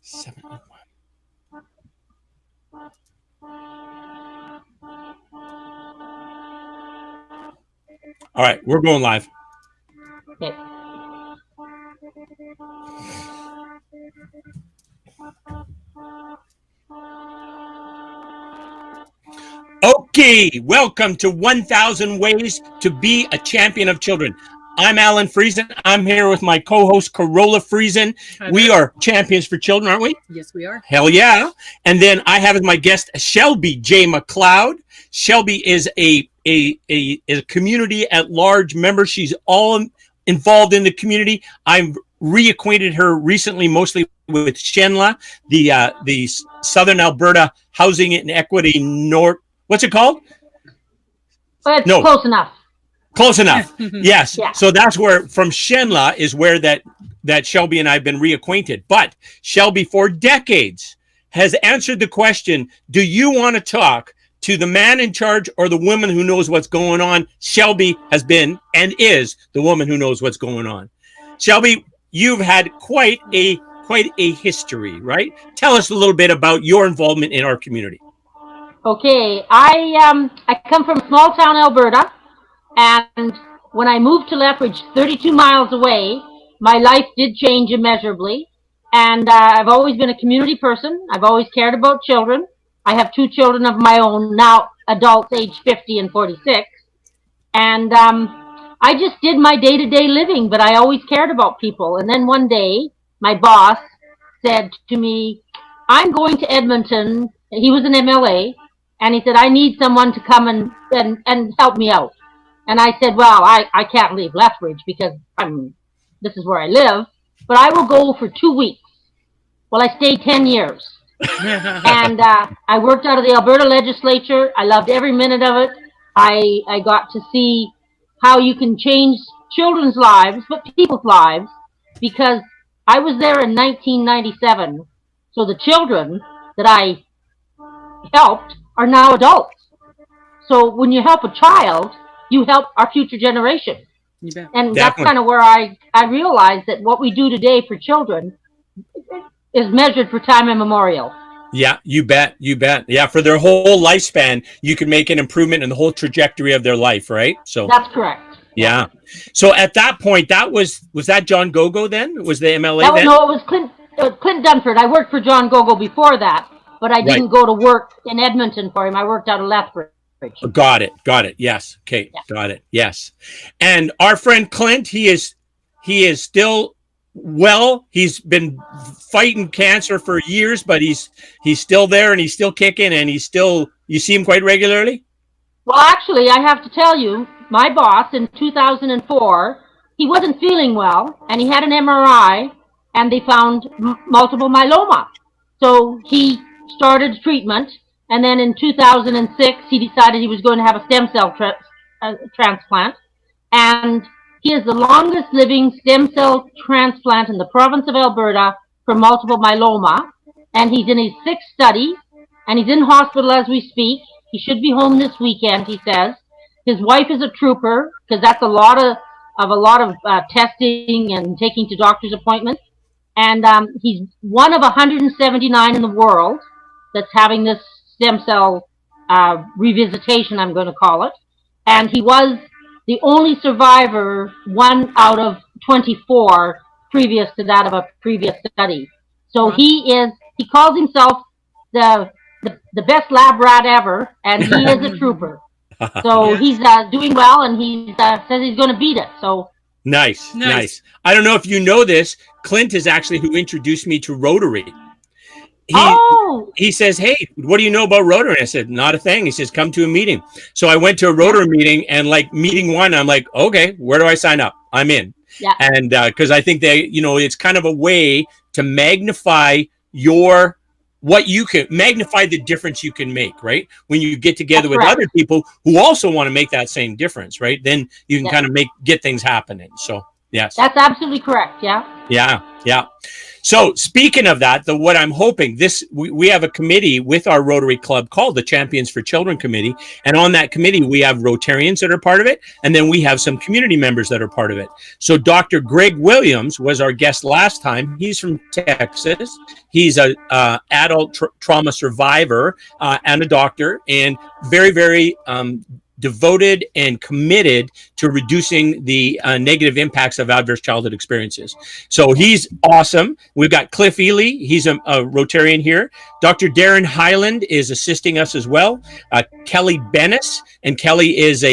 701. All right, we're going live. Okay. Okay, welcome to 1,000 Ways to Be a Champion of Children. I'm Alan Friesen. I'm here with my co-host, Carola Friesen. We are champions for children, aren't we? Yes, we are. Hell yeah. And then I have as my guest, Shelby J. McLeod. Shelby is a community at large member. She's all involved in the community. I've reacquainted her recently, mostly with Shenla, the Southern Alberta Housing and Equity North. What's it called? But it's close enough. Close enough. Yes. Yeah. So that's where, from Shenla is where that Shelby and I have been reacquainted. But Shelby, for decades, has answered the question, do you want to talk to the man in charge or the woman who knows what's going on? Shelby has been and is the woman who knows what's going on. Shelby, you've had quite a history, right? Tell us a little bit about your involvement in our community. Okay, I come from small town Alberta, and when I moved to Lethbridge, 32 miles away, my life did change immeasurably. And I've always been a community person. I've always cared about children. I have 2 children of my own, now adults age 50 and 46. And I just did my day-to-day living, but I always cared about people. And then one day, my boss said to me, I'm going to Edmonton. He was an MLA. And he said, I need someone to come and help me out. And I said, well, I can't leave Lethbridge because this is where I live, but I will go for 2 weeks. Well, I stayed 10 years. And I worked out of the Alberta legislature. I loved every minute of it. I got to see how you can change children's lives, but people's lives, because I was there in 1997. So the children that I helped are now adults. So when you help a child, you help our future generation. And Definitely. That's kind of where I realized that what we do today for children is measured for time immemorial. Yeah, you bet. Yeah, for their whole lifespan, you can make an improvement in the whole trajectory of their life, right? So that's correct. Yeah. So at that point, was that John Gogo then? Was the MLA then? No, it was Clint Dunford. I worked for John Gogo before that, but I didn't go to work in Edmonton for him. I worked out of Lethbridge. Got it. Yes. Okay. Yeah. Got it. Yes. And our friend Clint, he is still well. He's been fighting cancer for years, but he's still there and he's still kicking, and you see him quite regularly? Well, actually, I have to tell you, my boss in 2004, he wasn't feeling well, and he had an MRI, and they found multiple myeloma. So he started treatment, and then in 2006, he decided he was going to have a stem cell transplant, and he is the longest living stem cell transplant in the province of Alberta for multiple myeloma, and he's in his 6th study, and he's in hospital as we speak. He should be home this weekend, he says. His wife is a trooper, because that's a lot of testing and taking to doctor's appointments. And he's one of 179 in the world that's having this stem cell revisitation, I'm going to call it. And he was the only survivor, 1 out of 24, previous to that of a previous study. So he calls himself the best lab rat ever, and he is a trooper. So he's doing well, and he says he's going to beat it. So nice. I don't know if you know this. Clint is actually who introduced me to Rotary. He says, hey, what do you know about Rotary? I said, not a thing. He says, come to a meeting. So I went to a Rotary meeting, and like meeting 1, I'm like, okay, where do I sign up? I'm in. Yeah. And because I think it's kind of a way to magnify magnify the difference you can make, right? When you get together with other people who also want to make that same difference, right? Then you can kind of get things happening. So, yes. That's absolutely correct, yeah. Yeah, yeah. So speaking of that, what I'm hoping we have a committee with our Rotary Club called the Champions for Children Committee, and on that committee we have Rotarians that are part of it, and then we have some community members that are part of it. So Dr. Greg Williams was our guest last time. He's from Texas. He's a adult trauma survivor and a doctor, and very, very devoted and committed to reducing the negative impacts of adverse childhood experiences. So he's awesome. We've got Cliff Ely. He's a Rotarian here. Dr. Darren Highland is assisting us as well. Kelly Bennis, and Kelly is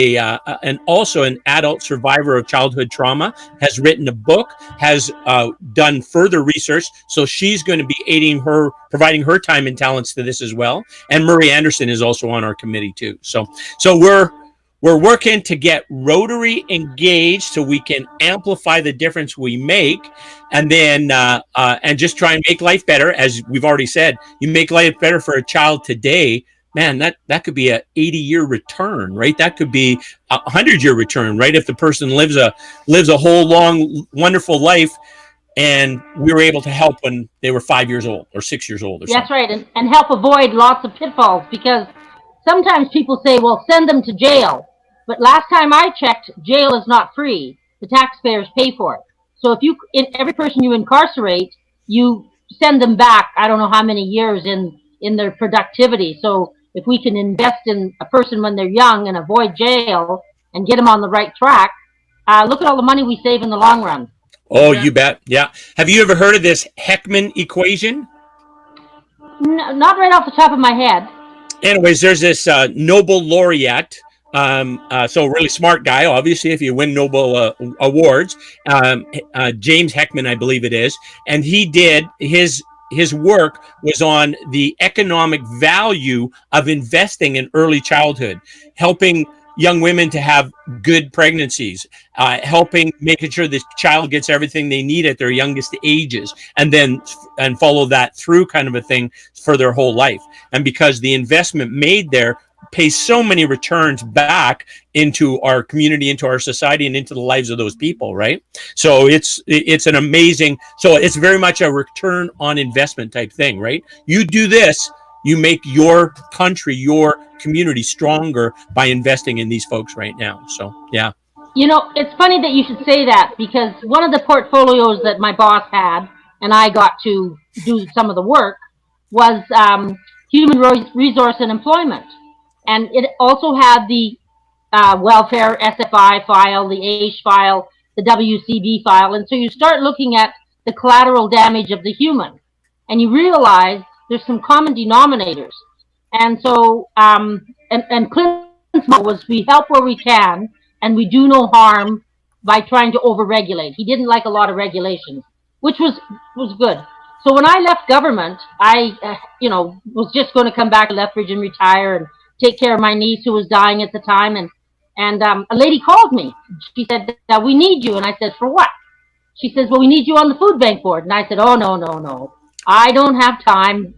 also an adult survivor of childhood trauma, has written a book, has done further research. So she's going to be providing her time and talents to this as well. And Murray Anderson is also on our committee too. So we're working to get Rotary engaged so we can amplify the difference we make, and then and just try and make life better. As we've already said, you make life better for a child today, man, that could be a 80-year return, right? That could be a 100-year return, right? If the person lives a whole long, wonderful life, and we were able to help when they were 5 years old or 6 years old or something. That's right, and help avoid lots of pitfalls, because sometimes people say, well, send them to jail. But last time I checked, jail is not free. The taxpayers pay for it. So if every person you incarcerate, you send them back, I don't know how many years in their productivity. So if we can invest in a person when they're young and avoid jail and get them on the right track, look at all the money we save in the long run. Oh, you bet. Yeah. Have you ever heard of this Heckman equation? No, not right off the top of my head. Anyways, there's this Nobel laureate. So really smart guy, obviously, if you win Nobel awards, James Heckman, I believe it is. And he did his work was on the economic value of investing in early childhood, helping young women to have good pregnancies, making sure the child gets everything they need at their youngest ages, and follow that through, kind of a thing, for their whole life. And because the investment made there pays so many returns back into our community, into our society, and into the lives of those people, right? So it's an amazing, so it's very much a return on investment type thing, right? You do this, you make your country, your community stronger by investing in these folks right now. So, yeah. You know, it's funny that you should say that, because one of the portfolios that my boss had, and I got to do some of the work, was human resource and employment. And it also had the welfare SFI file, the AISH file, the WCB file. And so you start looking at the collateral damage of the human, and you realize there's some common denominators. And so, and Clinton's motto was, we help where we can, and we do no harm by trying to overregulate. He didn't like a lot of regulations, which was good. So when I left government, I, was just going to come back to Lethbridge and retire and take care of my niece who was dying at the time. And a lady called me. She said, we need you. And I said, for what? She says, well, we need you on the food bank board. And I said, oh, no. I don't have time.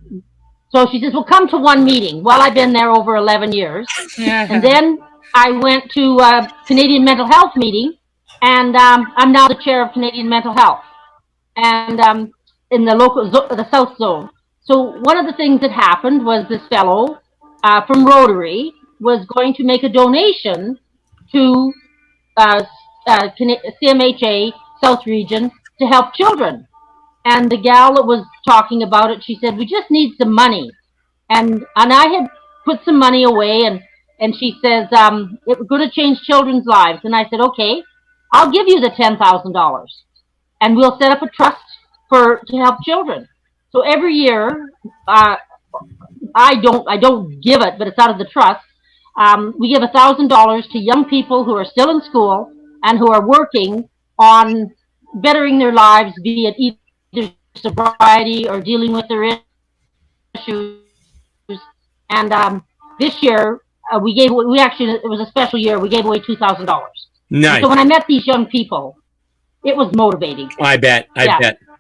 So she says, well, come to one meeting. Well, I've been there over 11 years. And then I went to a Canadian Mental Health meeting, and I'm now the chair of Canadian Mental Health, and in the South Zone. So one of the things that happened was this fellow from Rotary was going to make a donation to CMHA South Region to help children. And the gal that was talking about it, she said, we just need some money. And I had put some money away, and she says, we're going to change children's lives. And I said, okay, I'll give you the $10,000, and we'll set up a trust to help children. So every year, I don't give it, but it's out of the trust. We give $1,000 to young people who are still in school and who are working on bettering their lives, be it either sobriety or dealing with their issues. And this year, it was a special year. We gave away $2,000. Nice. So when I met these young people, it was motivating. I bet.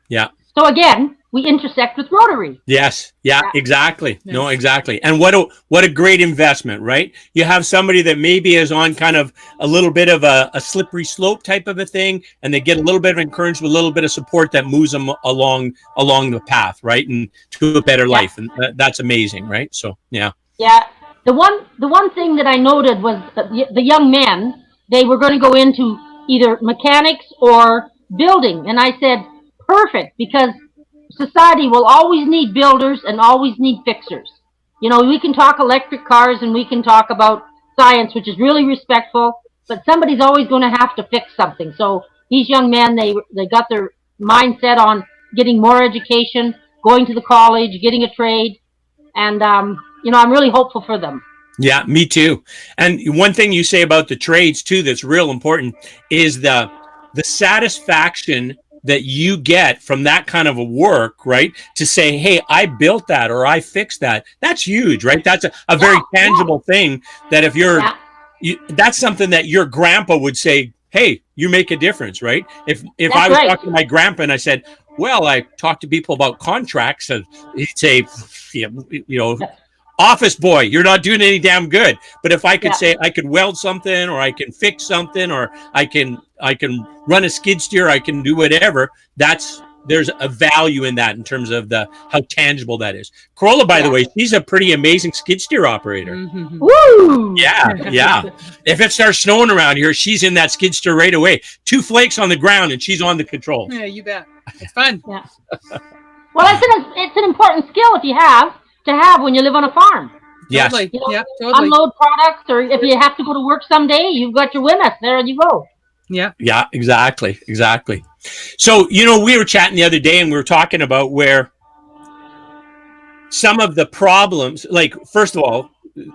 Yeah. So again, we intersect with Rotary. Yes. Yeah, Yeah. exactly. No, exactly. And what a great investment, right? You have somebody that maybe is on kind of a little bit of a slippery slope type of a thing, and they get a little bit of encouragement, a little bit of support that moves them along the path, right? And to a better life. And that's amazing, right? So, yeah. Yeah. The one thing that I noted was that the young men, they were going to go into either mechanics or building. And I said, perfect, because society will always need builders and always need fixers. You know, we can talk electric cars and we can talk about science, which is really respectful, but somebody's always going to have to fix something. So these young men, they got their mindset on getting more education, going to the college, getting a trade, and you know, I'm really hopeful for them. Yeah, me too. And one thing you say about the trades too that's real important is the satisfaction that you get from that kind of a work, right? To say, hey, I built that or I fixed that. That's huge, right? That's a very tangible thing that if that's something that your grandpa would say, hey, you make a difference, right? If I was talking to my grandpa and I said, well, I talk to people about contracts, and he'd say, you know, office boy, you're not doing any damn good. But if I could say I could weld something, or I can fix something, or I can run a skid steer, I can do whatever, there's a value in that in terms of how tangible that is. Corolla, by the way, she's a pretty amazing skid steer operator. Mm-hmm. Woo! Yeah. If it starts snowing around here, she's in that skid steer right away. 2 flakes on the ground and she's on the controls. Yeah, you bet. It's fun. Yeah. Well, it's an important skill if you have when you live on a farm. Yes. Totally. You know, Yeah, totally. Unload products, or if you have to go to work someday, you've got your Wemeth. There you go. Yeah. Yeah, exactly. So, you know, we were chatting the other day and we were talking about where some of the problems, like, first of all,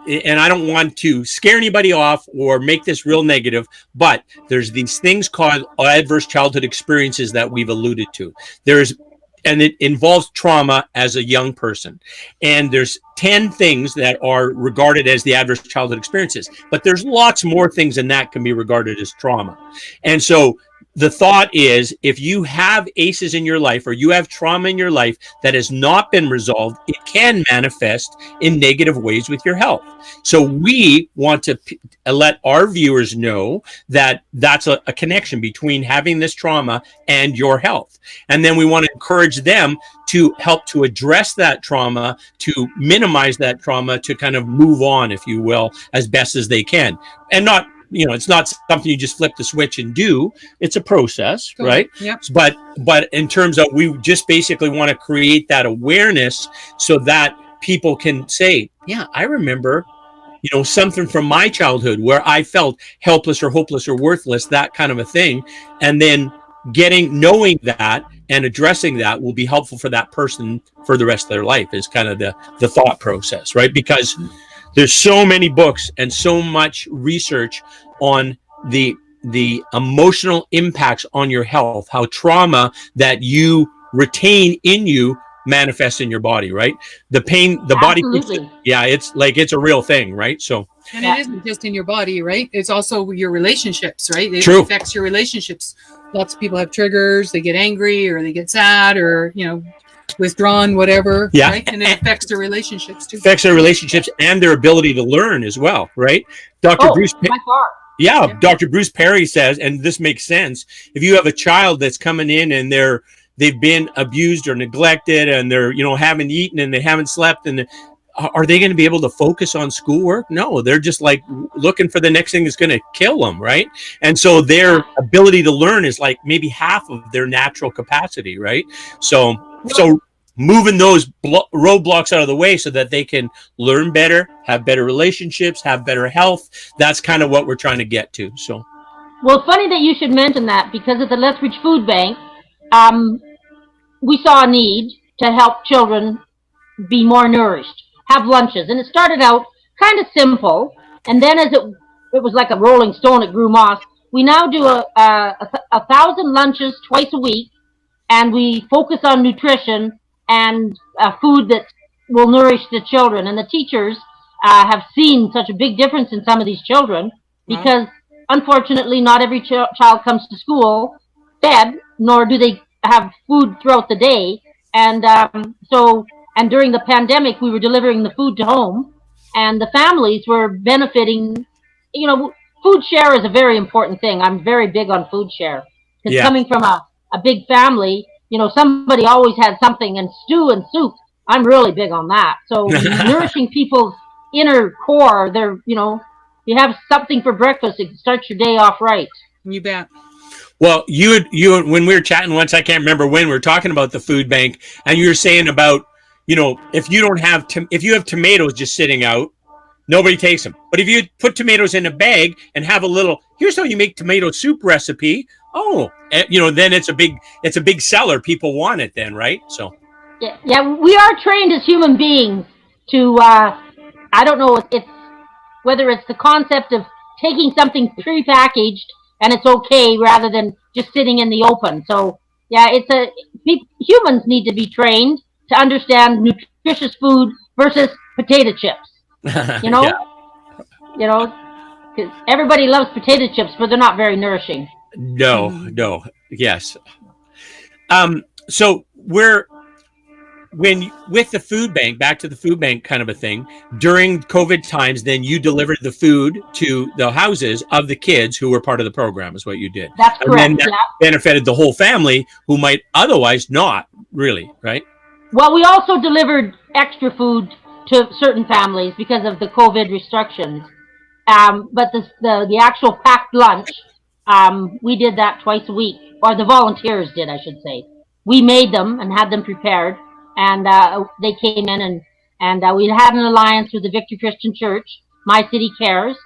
and I don't want to scare anybody off or make this real negative, but there's these things called adverse childhood experiences that we've alluded to. And it involves trauma as a young person. And there's 10 things that are regarded as the adverse childhood experiences, but there's lots more things than that can be regarded as trauma. And so the thought is, if you have ACEs in your life or you have trauma in your life that has not been resolved, it can manifest in negative ways with your health. So we want to let our viewers know that that's a connection between having this trauma and your health. And then we want to encourage them to help to address that trauma, to minimize that trauma, to kind of move on, if you will, as best as they can. And not, you know, it's not something you just flip the switch and do. It's a process, right? Yep. But in terms of, we just basically want to create that awareness so that people can say, yeah, I remember, you know, something from my childhood where I felt helpless or hopeless or worthless, that kind of a thing. And then knowing that and addressing that will be helpful for that person for the rest of their life, is kind of the thought process, right? Because there's so many books and so much research on the emotional impacts on your health, how trauma that you retain in you manifests in your body, right? The pain, the Absolutely. body, it's a real thing, right? So, and it isn't just in your body, right? It's also your relationships, right? It True. affects your relationships. Lots of people have triggers. They get angry, or they get sad, or, you know, withdrawn, whatever. Yeah. Right? And it affects their relationships too. Affects their relationships and their ability to learn as well, right? Dr. Bruce. By far. Yeah, Dr. Bruce Perry says, and this makes sense, if you have a child that's coming in and they've been abused or neglected, and they're, you know, haven't eaten and they haven't slept, and are they going to be able to focus on schoolwork? No, they're just like looking for the next thing that's going to kill them, right? And so their ability to learn is like maybe half of their natural capacity, right? So moving those roadblocks out of the way so that they can learn better, have better relationships, have better health. That's kind of what we're trying to get to. So, well, funny that you should mention that, because at the Lethbridge Food Bank, we saw a need to help children be more nourished, have lunches. And it started out kind of simple. And then as it was like a rolling stone, it grew moss. We now do a 1,000 lunches twice a week, and we focus on nutrition and food that will nourish the children. And the teachers have seen such a big difference in some of these children, because unfortunately not every child comes to school fed, nor do they have food throughout the day. And and during the pandemic, we were delivering the food to home, and the families were benefiting. You know, food share is a very important thing. I'm very big on food share because Yeah. coming from a big family, you know, somebody always had something, and stew and soup. I'm really big on that. So nourishing people's inner core, they're, you know, you have something for breakfast, it starts your day off right. You bet. Well, when we were chatting once, I can't remember when we were talking about the food bank, and you were saying about, you know, if you don't have if you have tomatoes just sitting out, nobody takes them. But if you put tomatoes in a bag and have a little, here's how you make tomato soup recipe. Oh, you know, then it's a big seller. People want it then, right? So Yeah, yeah, we are trained as human beings to. I don't know. It's whether it's the concept of taking something prepackaged and it's okay rather than just sitting in the open. So yeah, humans need to be trained to understand nutritious food versus potato chips. You yeah, know, you know, because everybody loves potato chips, but they're not very nourishing. no, yes. So we're when with the food bank, back to the food bank kind of a thing, during COVID times, then you delivered the food to the houses of the kids who were part of the program, is what you did. That's And then correct. that Yeah. benefited the whole family who might otherwise not really, right? Well, we also delivered extra food to certain families because of the COVID restrictions. But the actual packed lunch, we did that twice a week, or the volunteers did, I should say. We made them and had them prepared, and they came in, and we had an alliance with the Victory Christian Church, My City Cares,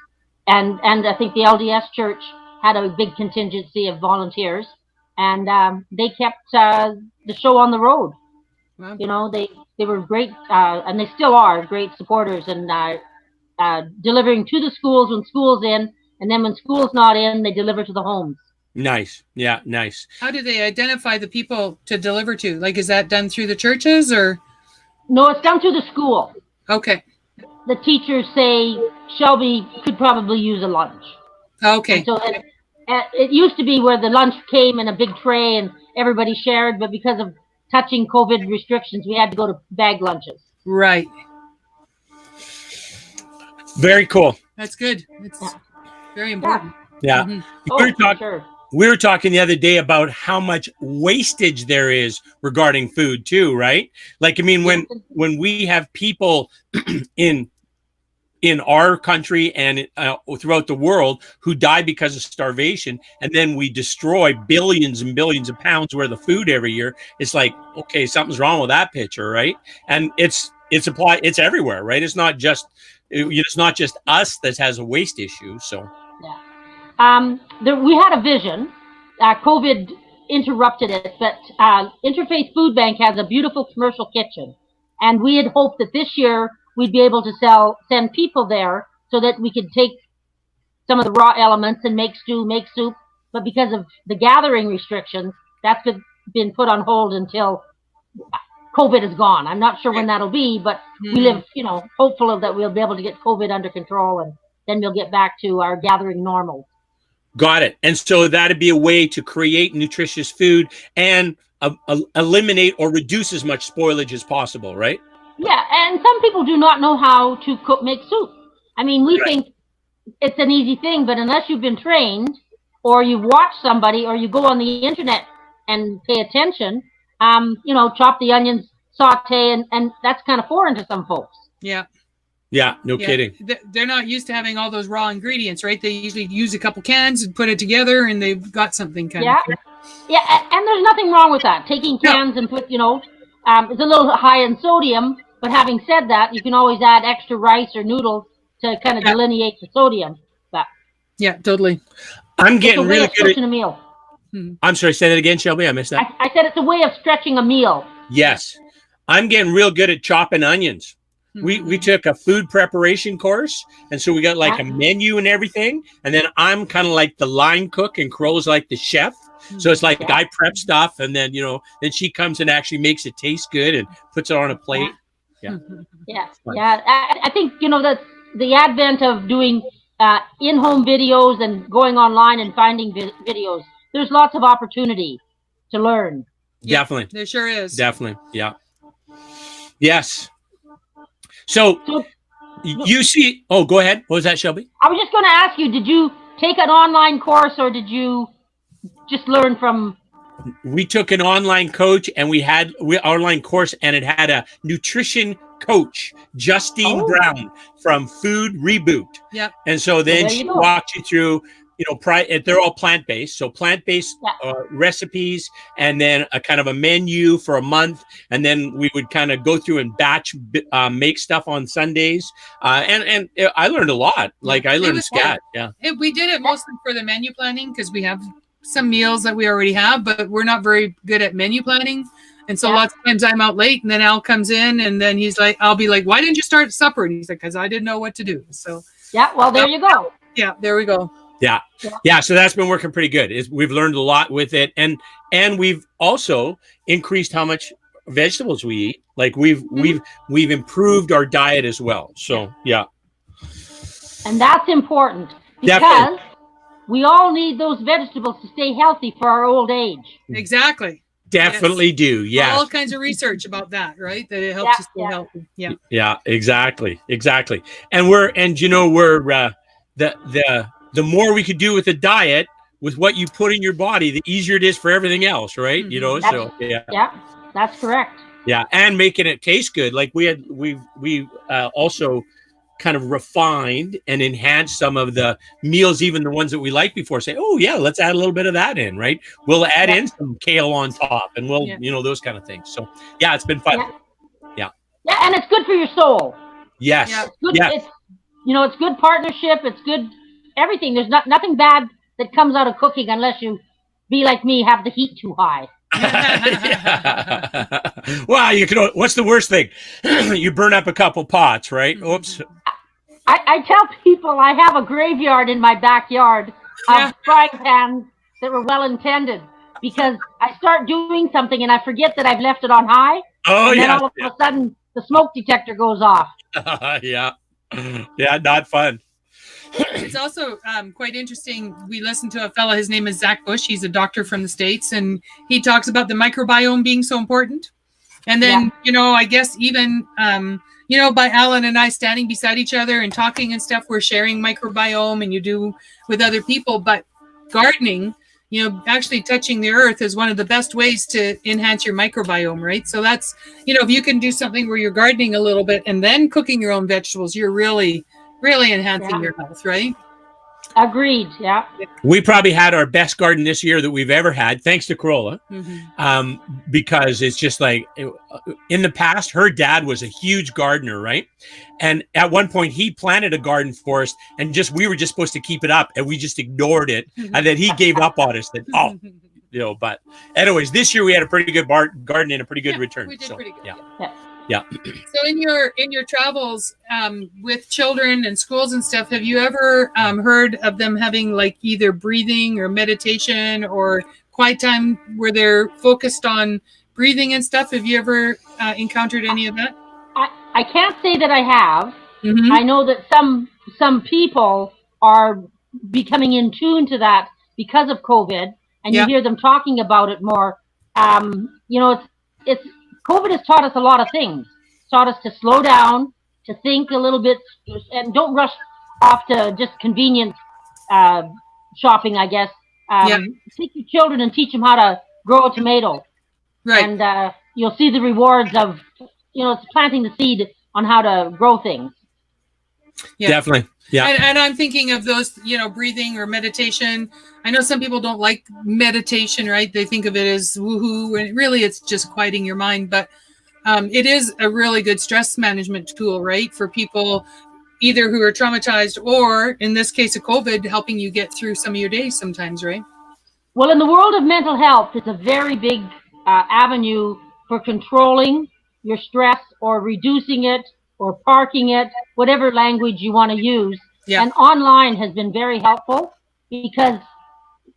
and I think the LDS Church had a big contingency of volunteers, and they kept the show on the road. Wow. You know, they were great, and they still are great supporters, and delivering to the schools when school's in, and then when school's not in, they deliver to the homes. Nice. Yeah, nice. How do they identify the people to deliver to? Like, is that done through the churches or? No, it's done to the school. Okay. The teachers say Shelby could probably use a lunch. Okay. And so it used to be where the lunch came in a big tray and everybody shared, but because of touching COVID restrictions, we had to go to bag lunches. Right. Very cool. That's good. It's very important. Yeah. Mhm. We were talking the other day about how much wastage there is regarding food too, right? Like, I mean, when we have people in our country and throughout the world who die because of starvation, and then we destroy billions and billions of pounds worth of food every year, it's like, okay, something's wrong with that picture, right? And it's everywhere, right? It's not just us that has a waste issue. So we had a vision. COVID interrupted it, but Interfaith Food Bank has a beautiful commercial kitchen, and we had hoped that this year we'd be able to send people there so that we could take some of the raw elements and make stew, make soup. But because of the gathering restrictions, that's been put on hold until COVID is gone. I'm not sure when that'll be, but we live, hopeful that we'll be able to get COVID under control, and then we'll get back to our gathering normal. Got it. And so that'd be a way to create nutritious food and eliminate or reduce as much spoilage as possible, right? Yeah, and some people do not know how to make soup. I mean, we think it's an easy thing, but unless you've been trained, or you've watched somebody, or you go on the internet and pay attention, chop the onions, saute, and that's kind of foreign to some folks. Yeah. Yeah, no kidding. They're not used to having all those raw ingredients, right? They usually use a couple cans and put it together, and they've got something kind of. Yeah, and there's nothing wrong with that. Taking cans and put, it's a little high in sodium, but having said that, you can always add extra rice or noodles to kind of delineate the sodium. But yeah, totally. I'm getting really good at a meal. I'm sorry, say that again, Shelby. I missed that. I said it's a way of stretching a meal. Yes, I'm getting real good at chopping onions. We took a food preparation course, and so we got like a menu and everything. And then I'm kind of like the line cook, and Crow's like the chef. So it's like I prep stuff, and then then she comes and actually makes it taste good and puts it on a plate. Yeah. I think that's the advent of doing in-home videos and going online and finding videos. There's lots of opportunity to learn. Definitely. There sure is. Definitely. Yeah. Yes. So So you see, oh, go ahead. What was that, Shelby? I was just going to ask you, did you take an online course or did you just learn from? We took an online coach and we online course, and it had a nutrition coach, Justine Brown from Food Reboot. Yep. And so then she go. walked you through, they're all plant-based. So plant-based recipes, and then a kind of a menu for a month. And then we would kind of go through and batch make stuff on Sundays. And I learned a lot. Like I learned scat. Yeah. We did it mostly for the menu planning because we have some meals that we already have, but we're not very good at menu planning. And so lots of times I'm out late, and then Al comes in, and then he's like, I'll be like, why didn't you start supper? And he's like, because I didn't know what to do. So well, there you go. Yeah, there we go. Yeah. So that's been working pretty good. We've learned a lot with it, and we've also increased how much vegetables we eat. Like we've improved our diet as well. So yeah. And that's important because Definitely. we all need those vegetables to stay healthy for our old age. Exactly. Definitely do. Yeah. All kinds of research about that, right? That it helps us stay healthy. Yeah. Yeah, exactly. And we're the more we could do with the diet, with what you put in your body, the easier it is for everything else, right? Mm-hmm. Yeah, that's correct. Yeah, and making it taste good. Like we also kind of refined and enhanced some of the meals, even the ones that we liked before. Say, oh yeah, let's add a little bit of that in, right? We'll add in some kale on top, and we'll those kind of things. So yeah, it's been fun. Yeah, and it's good for your soul. Yes. Yeah. It's good, it's good partnership. It's good everything. There's nothing bad that comes out of cooking unless you be like me, have the heat too high. Well, you can. What's the worst thing? You burn up a couple pots, right? Oops. I tell people I have a graveyard in my backyard of frying pans that were well intended, because I start doing something and I forget that I've left it on high. And then all of a sudden the smoke detector goes off. Yeah, not fun. It's also quite interesting. We listened to a fella, his name is Zach Bush. He's a doctor from the States, and he talks about the microbiome being so important. And then, I guess even, by Alan and I standing beside each other and talking and stuff, we're sharing microbiome, and you do with other people. But gardening, actually touching the earth is one of the best ways to enhance your microbiome, right? So that's, if you can do something where you're gardening a little bit and then cooking your own vegetables, you're really enhancing your health, right? Agreed. Yeah. We probably had our best garden this year that we've ever had, thanks to Corolla, because it's just like in the past, her dad was a huge gardener, right? And at one point, he planted a garden for us, and we were just supposed to keep it up, and we just ignored it, and then he gave up on us. That but anyways, this year we had a pretty good garden and a pretty good return. We did pretty good. Yeah. So in your travels with children and schools and stuff, have you ever heard of them having like either breathing or meditation or quiet time where they're focused on breathing and stuff? Have you ever encountered any of that? I can't say that I have. Mm-hmm. I know that some people are becoming in tune to that because of COVID, and you hear them talking about it more. It's COVID has taught us a lot of things. It's taught us to slow down, to think a little bit, and don't rush off to just convenience shopping, I guess. Take your children and teach them how to grow a tomato. Right. And you'll see the rewards of, it's planting the seed on how to grow things. Yeah. Definitely. Yeah. And I'm thinking of those, breathing or meditation. I know some people don't like meditation, right? They think of it as woohoo, and really it's just quieting your mind. But it is a really good stress management tool, right? For people either who are traumatized or, in this case of COVID, helping you get through some of your days sometimes, right? Well, in the world of mental health, it's a very big avenue for controlling your stress or reducing it or parking it, whatever language you want to use. Yeah. And online has been very helpful because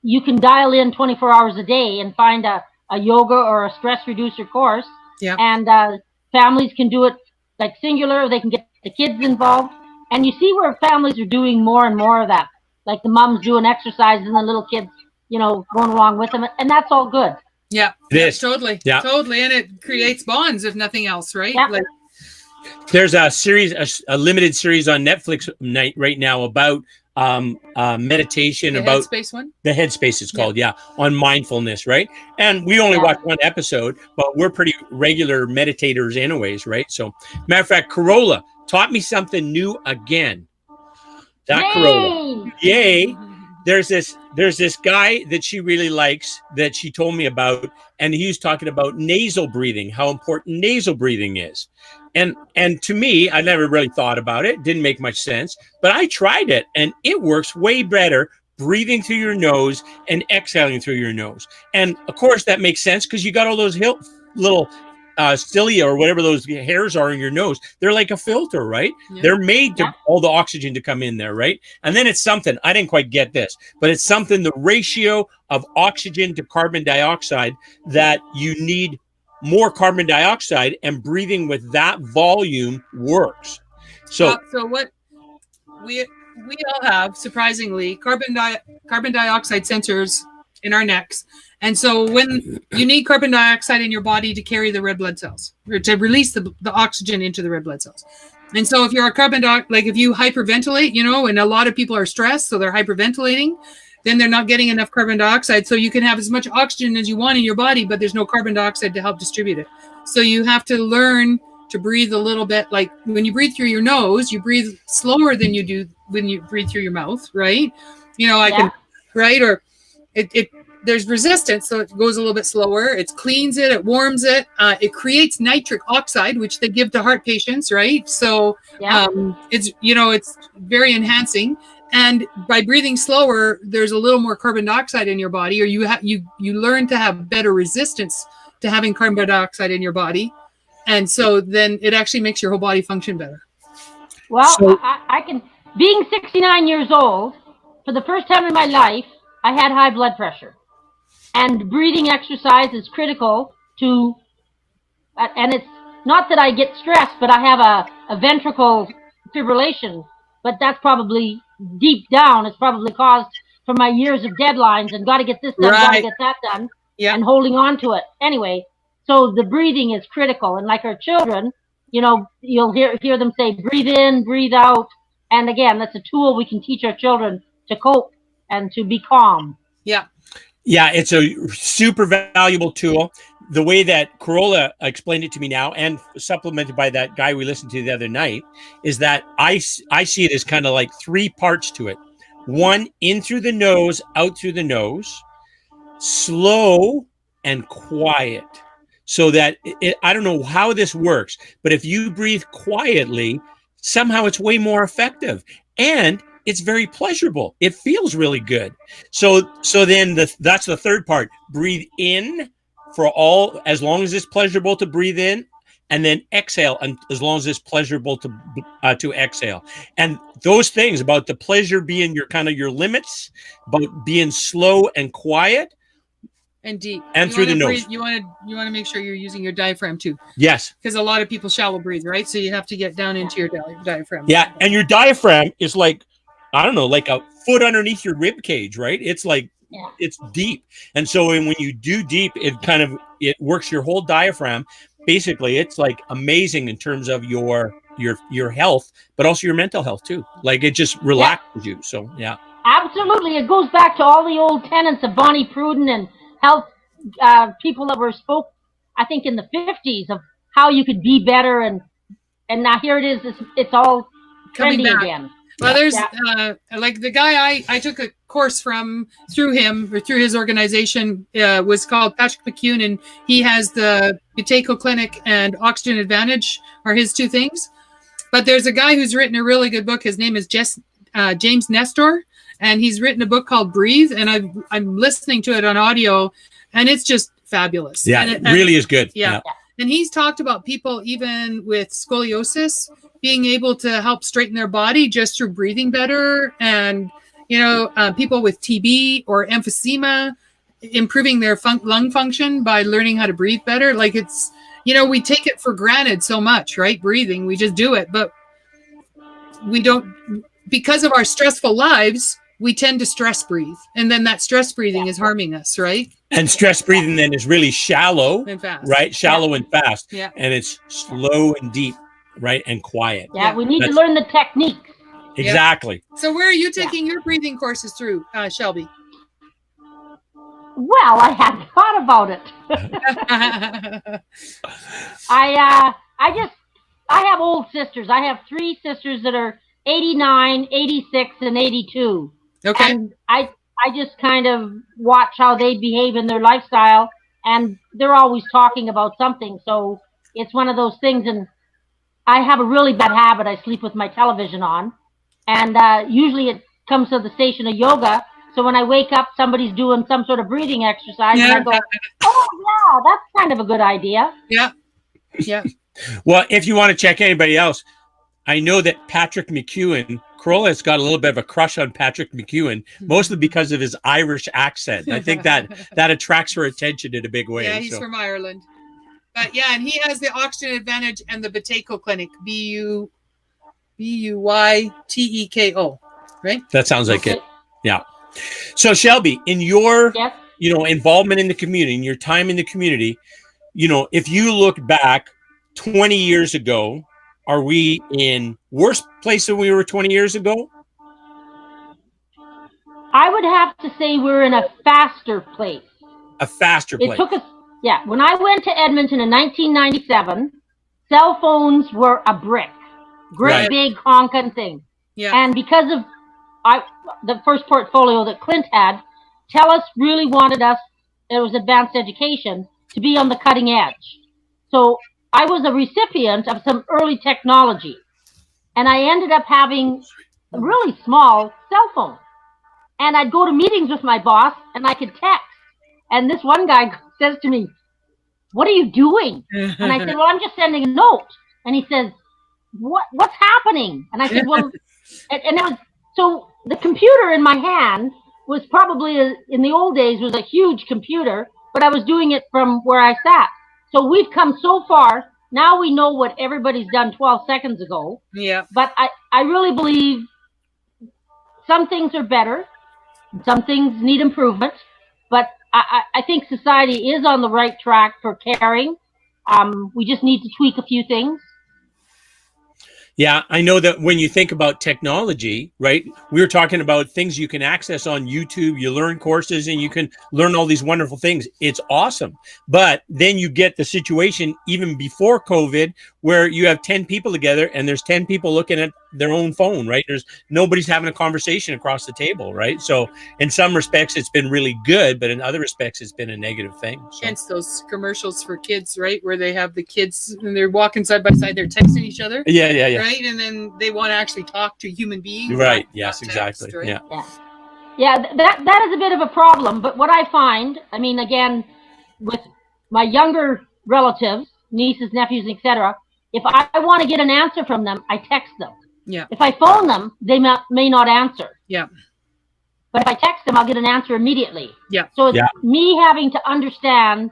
you can dial in 24 hours a day and find a yoga or a stress reducer course. Yeah. And families can do it like singular. They can get the kids involved. And you see where families are doing more and more of that. Like the moms doing exercises and the little kids, going along with them. And that's all good. Yeah, It is. totally. Yeah. Totally. And it creates bonds, if nothing else, right? Yeah. Like, There's a series, a limited series on Netflix right now about meditation, the about Headspace one. the Headspace it's called, on mindfulness, right? And we only watched one episode, but we're pretty regular meditators anyways, right? So, matter of fact, Corolla taught me something new again. That Yay! Corolla, yay! There's this guy that she really likes that she told me about, and he's talking about nasal breathing, how important nasal breathing is. And to me, I never really thought about it. Didn't make much sense, but I tried it, and it works way better breathing through your nose and exhaling through your nose. And of course, that makes sense because you got all those little cilia or whatever those hairs are in your nose. They're like a filter, right? Yeah. They're made to all the oxygen to come in there, right? And then it's something, I didn't quite get this, but it's something, the ratio of oxygen to carbon dioxide, that you need more carbon dioxide, and breathing with that volume works. So what we all have, surprisingly, carbon dioxide sensors in our necks. And so when you need carbon dioxide in your body to carry the red blood cells, or to release the oxygen into the red blood cells. And so if you're a like if you hyperventilate, and a lot of people are stressed, so they're hyperventilating, then they're not getting enough carbon dioxide. So you can have as much oxygen as you want in your body, but there's no carbon dioxide to help distribute it. So you have to learn to breathe a little bit. Like when you breathe through your nose, you breathe slower than you do when you breathe through your mouth, right? Right? Or there's resistance, so it goes a little bit slower. It cleans it, it warms it. It creates nitric oxide, which they give to heart patients, right? So it's very enhancing. And by breathing slower, there's a little more carbon dioxide in your body, or you learn to have better resistance to having carbon dioxide in your body. And so then it actually makes your whole body function better. Well, so, I can, being 69 years old, for the first time in my life, I had high blood pressure. And breathing exercise is critical to, and it's not that I get stressed, but I have a ventricle fibrillation, but that's probably deep down, it's probably caused from my years of deadlines and got to get this done, got to get that done, and holding on to it. Anyway, so the breathing is critical. And like our children, you'll hear them say, breathe in, breathe out. And again, that's a tool we can teach our children to cope and to be calm. Yeah. Yeah, it's a super valuable tool. The way that Corolla explained it to me now, and supplemented by that guy we listened to the other night, is that I see it as kind of like three parts to it. One, in through the nose, out through the nose, slow and quiet. So that I don't know how this works, but if you breathe quietly, somehow it's way more effective. And it's very pleasurable. It feels really good. So then that's the third part. Breathe in as long as it's pleasurable to breathe in, and then exhale as long as it's pleasurable to exhale. And those things about the pleasure being your limits, about being slow and quiet, and deep, and through the nose. You want to make sure you're using your diaphragm too. Yes, because a lot of people shallow breathe, right? So you have to get down into your diaphragm. Yeah, and your diaphragm is like, I don't know, like a foot underneath your rib cage, right? It's like, it's deep. And so when you do deep, it works your whole diaphragm. Basically, it's like amazing in terms of your health, but also your mental health too. Like it just relaxes you. So, yeah. Absolutely. It goes back to all the old tenets of Bonnie Pruden and health people that were spoke, I think, in the 50s of how you could be better. And now here it is. It's all trendy again. Well, there's like the guy I took a course through his organization was called Patrick McCune, and he has the Buteyko Clinic and Oxygen Advantage are his two things. But there's a guy who's written a really good book. His name is James Nestor, and he's written a book called Breathe, and I'm listening to it on audio, and it's just fabulous. Yeah, it really is good. Yeah. And he's talked about people even with scoliosis being able to help straighten their body just through breathing better. And, people with TB or emphysema, improving their lung function by learning how to breathe better. Like it's, we take it for granted so much, right? Breathing, we just do it. But we don't, because of our stressful lives, we tend to stress breathe, and then that stress breathing is harming us, right? And stress breathing then is really shallow And fast. right? Shallow and fast. Yeah. And it's slow and deep, right? And quiet. Yeah, we need to learn the techniques. Exactly. So where are you taking your breathing courses through, Shelby? Well, I hadn't thought about it. I have old sisters. I have 3 sisters that are 89, 86, and 82. Okay. And I just kind of watch how they behave in their lifestyle, and they're always talking about something. So it's one of those things. And I have a really bad habit. I sleep with my television on, and usually it comes to the station of yoga. So when I wake up, somebody's doing some sort of breathing exercise, and I go, "Oh yeah, that's kind of a good idea." Yeah. Yeah. Well, if you want to check anybody else, I know that Patrick McEwen, Corolla's got a little bit of a crush on Patrick McEwen, mostly because of his Irish accent. I think that attracts her attention in a big way. Yeah, he's from Ireland. But yeah, and he has the Oxygen Advantage and the Buteyko Clinic, Buyteko, right? That sounds like it. Yeah. So Shelby, in your involvement in the community, in your time in the community, if you look back 20 years ago, are we in worse place than we were 20 years ago? I would have to say we're in a faster place. A faster place. It took us, when I went to Edmonton in 1997, cell phones were a brick. Great big honking thing. Yeah. And because of the first portfolio that Clint had, TELUS really wanted us, it was advanced education, to be on the cutting edge. So I was a recipient of some early technology, and I ended up having a really small cell phone. And I'd go to meetings with my boss, and I could text. And this one guy says to me, "What are you doing?" And I said, "Well, I'm just sending a note." And he says, "What's happening?" And I said, "Well," and it was, so the computer in my hand was probably, in the old days, was a huge computer, but I was doing it from where I sat. So we've come so far. Now we know what everybody's done 12 seconds ago. Yeah. But I really believe some things are better. Some things need improvement. But I think society is on the right track for caring. We just need to tweak a few things. Yeah, I know that when you think about technology, right, we were talking about things you can access on YouTube, you learn courses and you can learn all these wonderful things. It's awesome. But then you get the situation even before COVID where you have 10 people together and there's 10 people looking at their own phone, right? Nobody's having a conversation across the table, right? So in some respects, it's been really good, but in other respects, it's been a negative thing. So. Hence those commercials for kids, right? Where they have the kids and they're walking side by side, they're texting each other. Yeah. Right? And then they want to actually talk to human beings. Right. Yes, exactly. Right? Yeah, that is a bit of a problem. But what I find, I mean, again, with my younger relatives, nieces, nephews, etc., if I want to get an answer from them, I text them. Yeah. If I phone them, they may not answer. Yeah. But if I text them, I'll get an answer immediately. Yeah. So it's me having to understand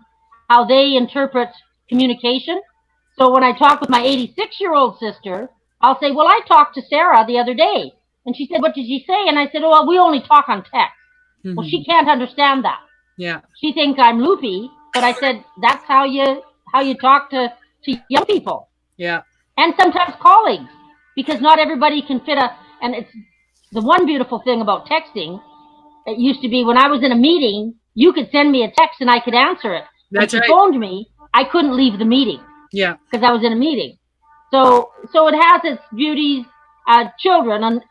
how they interpret communication. So when I talk with my 86-year-old sister, I'll say, "Well, I talked to Sarah the other day." And she said, "What did she say?" And I said, "Oh, well, we only talk on text." Mm-hmm. Well, she can't understand that. Yeah. She thinks I'm loopy, but I said, that's how you talk to young people. Yeah. And sometimes colleagues, because not everybody can fit and it's the one beautiful thing about texting. It used to be when I was in a meeting, you could send me a text and I could answer it. That's if right. you phoned me, I couldn't leave the meeting. Yeah. Because I was in a meeting. So it has its beauties. Children, and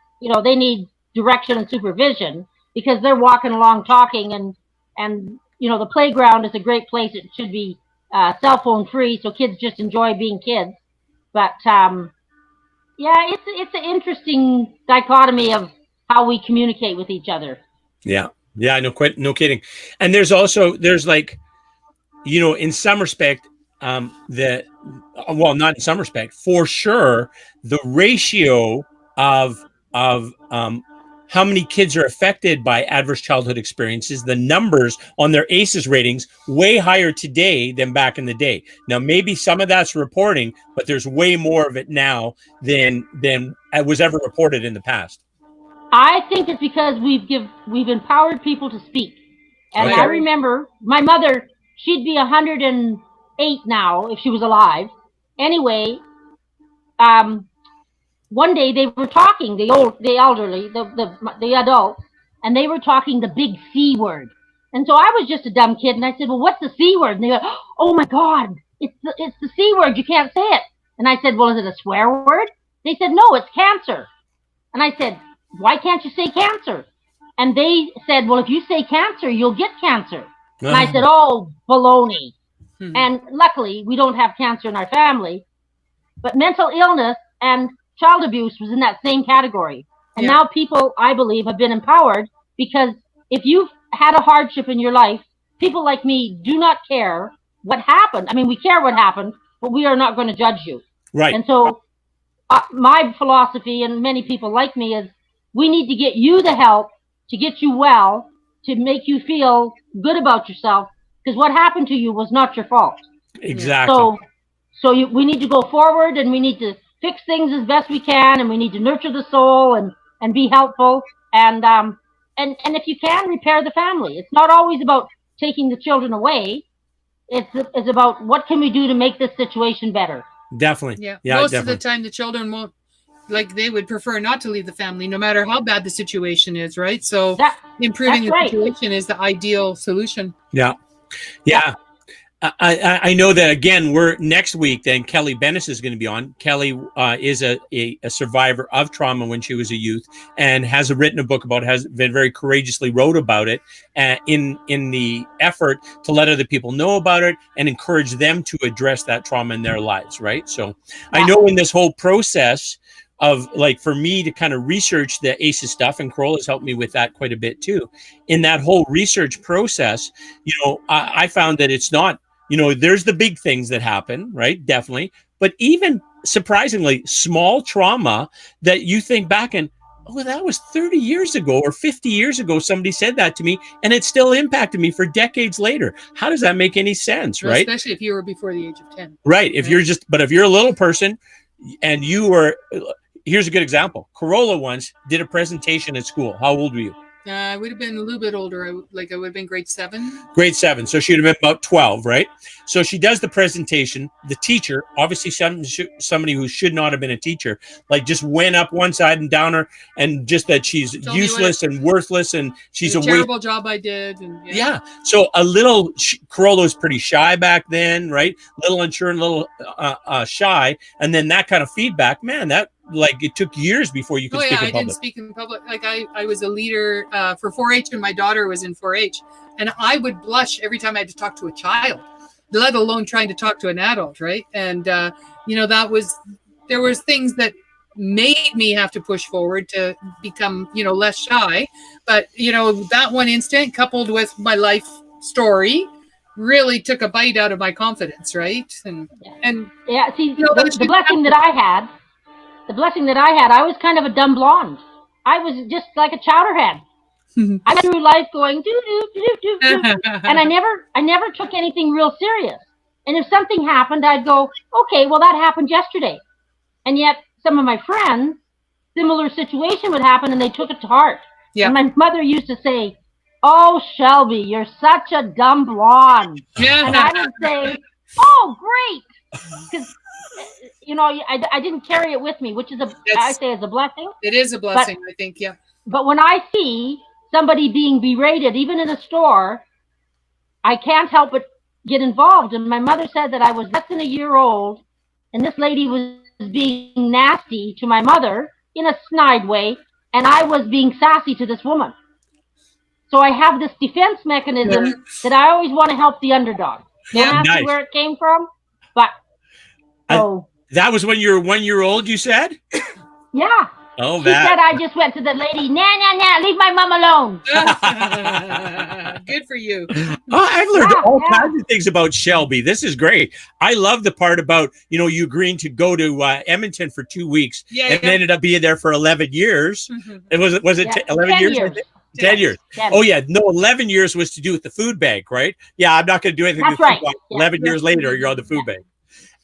they need direction and supervision because they're walking along talking, and the playground is a great place. It should be cell phone free, so kids just enjoy being kids. But it's an interesting dichotomy of how we communicate with each other. Yeah, no kidding. And there's like, in some respect, not in some respect, for sure, the ratio of how many kids are affected by adverse childhood experiences, the numbers on their ACEs ratings, way higher today than back in the day. Now, maybe some of that's reporting, but there's way more of it now than was ever reported in the past. I think it's because we've empowered people to speak. And Okay. I remember my mother, she'd be 108 now if she was alive. Anyway, one day they were talking, the elderly, the adults, and they were talking the big C word. And so I was just a dumb kid, and I said, "Well, what's the C word?" And they go, "Oh my God, it's the C word. You can't say it." And I said, "Well, is it a swear word?" They said, "No, it's cancer." And I said, "Why can't you say cancer?" And they said, "Well, if you say cancer, you'll get cancer." And I said, "Oh, baloney." And luckily, we don't have cancer in our family, but mental illness and child abuse was in that same category. And now people, I believe, have been empowered, because if you've had a hardship in your life, people like me do not care what happened. I mean, we care what happened, but we are not going to judge you. Right. And so my philosophy, and many people like me, is we need to get you the help to get you well, to make you feel good about yourself, because what happened to you was not your fault. Exactly. So we need to go forward, and we need to fix things as best we can, and we need to nurture the soul and be helpful, and if you can, repair the family. It's not always about taking the children away. It's about what can we do to make this situation better. Definitely. Yeah. Yeah. Most of the time, the children won't, like, they would prefer not to leave the family, no matter how bad the situation is, right? So improving the situation is the ideal solution. Yeah. Yeah. I know that, again, we're next week, then Kelly Bennis is going to be on. Kelly is a survivor of trauma when she was a youth, and has written a book about it, has been very courageously wrote about it in the effort to let other people know about it and encourage them to address that trauma in their lives, right? So I know in this whole process of, like, for me to kind of research the ACEs stuff, and Corolla has helped me with that quite a bit too. In that whole research process, I found that it's not, there's the big things that happen, right? Definitely. But even surprisingly, small trauma that you think back and, oh, that was 30 years ago or 50 years ago, somebody said that to me, and it still impacted me for decades later. How does that make any sense, right? Especially if you were before the age of 10. Right. If you're a little person and you were, here's a good example. Corolla once did a presentation at school. How old were you? I would have been a little bit older. I would have been grade 7. Grade 7. So she'd have been about 12, right? So she does the presentation. The teacher, obviously somebody who should not have been a teacher, like, just went up one side and down her, and just that she's useless and worthless, and she's a terrible job I did. And yeah. So Corolla was pretty shy back then, right? Little unsure and little shy. And then that kind of feedback, man, that, like, it took years before you could speak in public. I didn't speak in public. Like, I was a leader for 4-H, and my daughter was in 4-H, and I would blush every time I had to talk to a child, let alone trying to talk to an adult, right? And there was things that made me have to push forward to become less shy. But that one instant, coupled with my life story, really took a bite out of my confidence, right? And yeah, see, the blessing that I had. The blessing that I had, I was kind of a dumb blonde. I was just like a chowderhead. I went through life going do do do do do, and I never took anything real serious. And if something happened, I'd go, okay, well, that happened yesterday. And yet, some of my friends, similar situation would happen, and they took it to heart. Yeah. And my mother used to say, "Oh, Shelby, you're such a dumb blonde." Yeah. And I would say, "Oh, great," because I didn't carry it with me, which is I say is a blessing. It is a blessing, I think, yeah. But when I see somebody being berated, even in a store, I can't help but get involved. And my mother said that I was less than a year old, and this lady was being nasty to my mother in a snide way, and I was being sassy to this woman. So I have this defense mechanism that I always want to help the underdog. Don't ask me where it came from, but that was when you were 1 year old, you said? Yeah. Oh, she said I just went to the lady, nah, leave my mom alone. Good for you. Oh, I've learned all kinds of things about Shelby. This is great. I love the part about, you agreeing to go to Edmonton for 2 weeks and ended up being there for 11 years. And was it 11 years? 10 years. 10. Oh, yeah. No, 11 years was to do with the food bank, right? Yeah, I'm not going to do anything with food bank. 11 years later, you're on the food bank.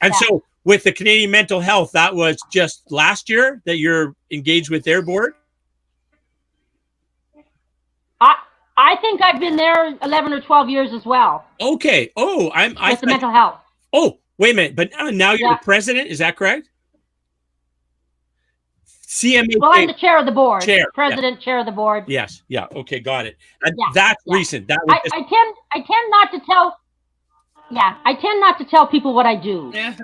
And so with the Canadian Mental Health, that was just last year that you're engaged with their board? I think I've been there 11 or 12 years as well. Okay. Oh, With the mental health. Oh, wait a minute. But now you're Yeah. the president. Is that correct? CMA. Well, I'm the chair of the board. Chair. President, chair of the board. Yes. Yeah. Okay. Got it. And Yeah, that's yeah. recent. That was I tend not to tell. Yeah, I tend not to tell people what I do. Yeah.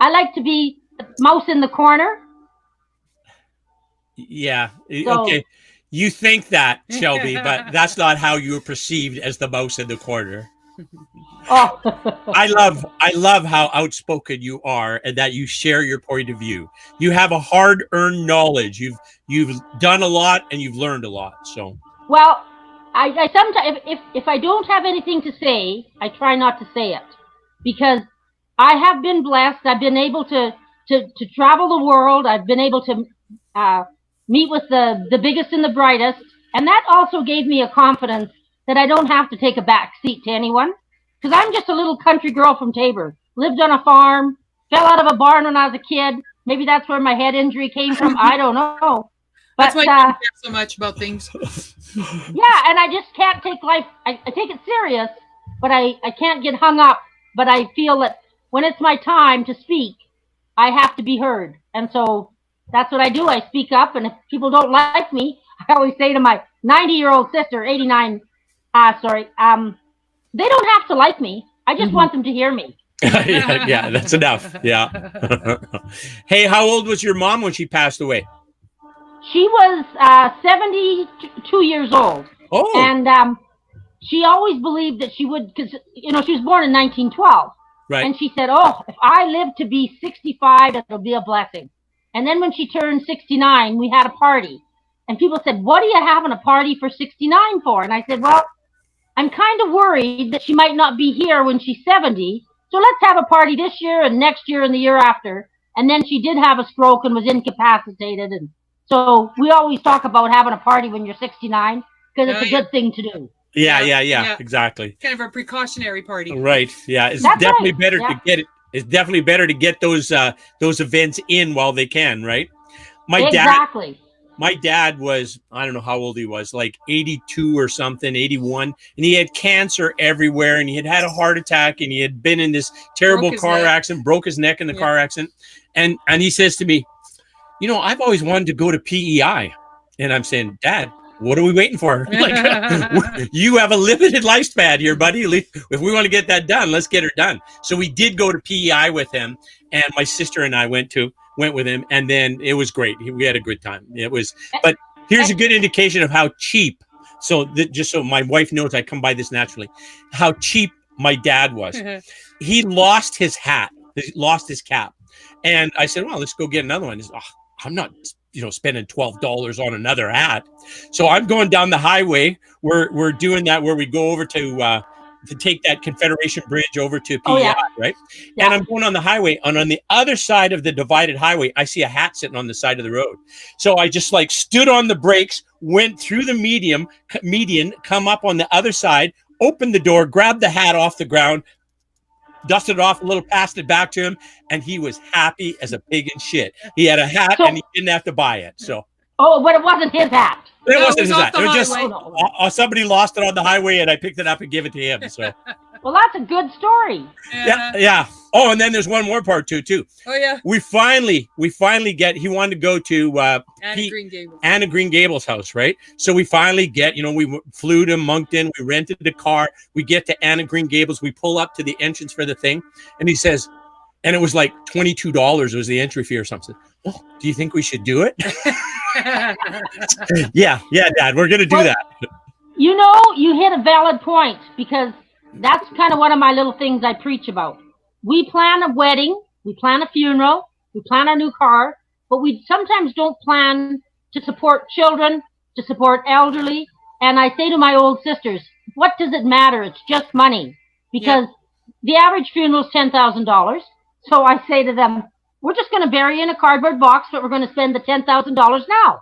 I like to be the mouse in the corner. Yeah. So- Okay. You think that, Shelby, but that's not how you were perceived as the mouse in the corner. Oh. I love how outspoken you are and that you share your point of view. You have a hard-earned knowledge. You've done a lot and you've learned a lot. So Well, I sometimes if I don't have anything to say, I try not to say it, because I have been blessed. I've been able to travel the world. I've been able to meet with the biggest and the brightest, and that also gave me a confidence that I don't have to take a back seat to anyone, because I'm just a little country girl from Tabor, lived on a farm, fell out of a barn when I was a kid. Maybe that's where my head injury came from. I don't know. But, That's why you care so much about things. yeah, and I just can't take life. I take it serious, but I can't get hung up. But I feel that when it's my time to speak, I have to be heard. And so that's what I do. I speak up, and if people don't like me, I always say to my 90-year-old sister, 89, they don't have to like me. I just want them to hear me. yeah, that's enough. Yeah. Hey, how old was your mom when she passed away? She was 72 years old. Oh. And she always believed that she would, because, she was born in 1912. Right. And she said, oh, if I live to be 65, it'll be a blessing. And then when she turned 69, we had a party. And people said, what are you having a party for 69 for? And I said, well, I'm kind of worried that she might not be here when she's 70. So let's have a party this year and next year and the year after. And then she did have a stroke and was incapacitated. And so we always talk about having a party when you're 69, because it's a good thing to do. Yeah, exactly. Kind of a precautionary party. Right. Yeah. It's That's definitely right. better Yeah. to get it. It's definitely better to get those events in while they can, right? Exactly. My dad was, I don't know how old he was, like 82 or something, 81, and he had cancer everywhere, and he had had a heart attack, and he had been in this terrible car accident, broke his neck in the car accident, and he says to me, I've always wanted to go to PEI. And I'm saying, Dad, what are we waiting for? Like, you have a limited lifespan here, buddy. If we want to get that done, let's get her done. So we did go to PEI with him, and my sister and I went with him, and then it was great. We had a good time. But here's a good indication of how cheap. So just so my wife knows I come by this naturally, how cheap my dad was. He lost his hat, lost his cap. And I said, well, let's go get another one. He said, I'm not, spending $12 on another hat. So I'm going down the highway. We're doing that where we go over to take that Confederation Bridge over to PEI, right? Yeah. And I'm going on the highway, and on the other side of the divided highway, I see a hat sitting on the side of the road. So I just stood on the brakes, went through the median, come up on the other side, opened the door, grabbed the hat off the ground, dusted it off a little, passed it back to him, and he was happy as a pig in shit. He had a hat, and he didn't have to buy it. So. Oh, but it wasn't his hat. It wasn't his hat. It was just somebody lost it on the highway, and I picked it up and gave it to him. So. Well, that's a good story. Yeah. Oh, and then there's one more part too. Oh yeah. We finally get. He wanted to go to Anna Green Gables' house, right? So we finally get. We flew to Moncton. We rented a car. We get to Anna Green Gables. We pull up to the entrance for the thing, and he says, and it was like $22 was the entry fee or something. Oh, do you think we should do it? yeah, Dad, we're gonna do that. You hit a valid point, because that's kind of one of my little things I preach about. We plan a wedding, we plan a funeral, we plan our new car, but we sometimes don't plan to support children, to support elderly. And I say to my old sisters, what does it matter? It's just money. Because the average funeral is $10,000. So I say to them, we're just going to bury you in a cardboard box, but we're going to spend the $10,000 now.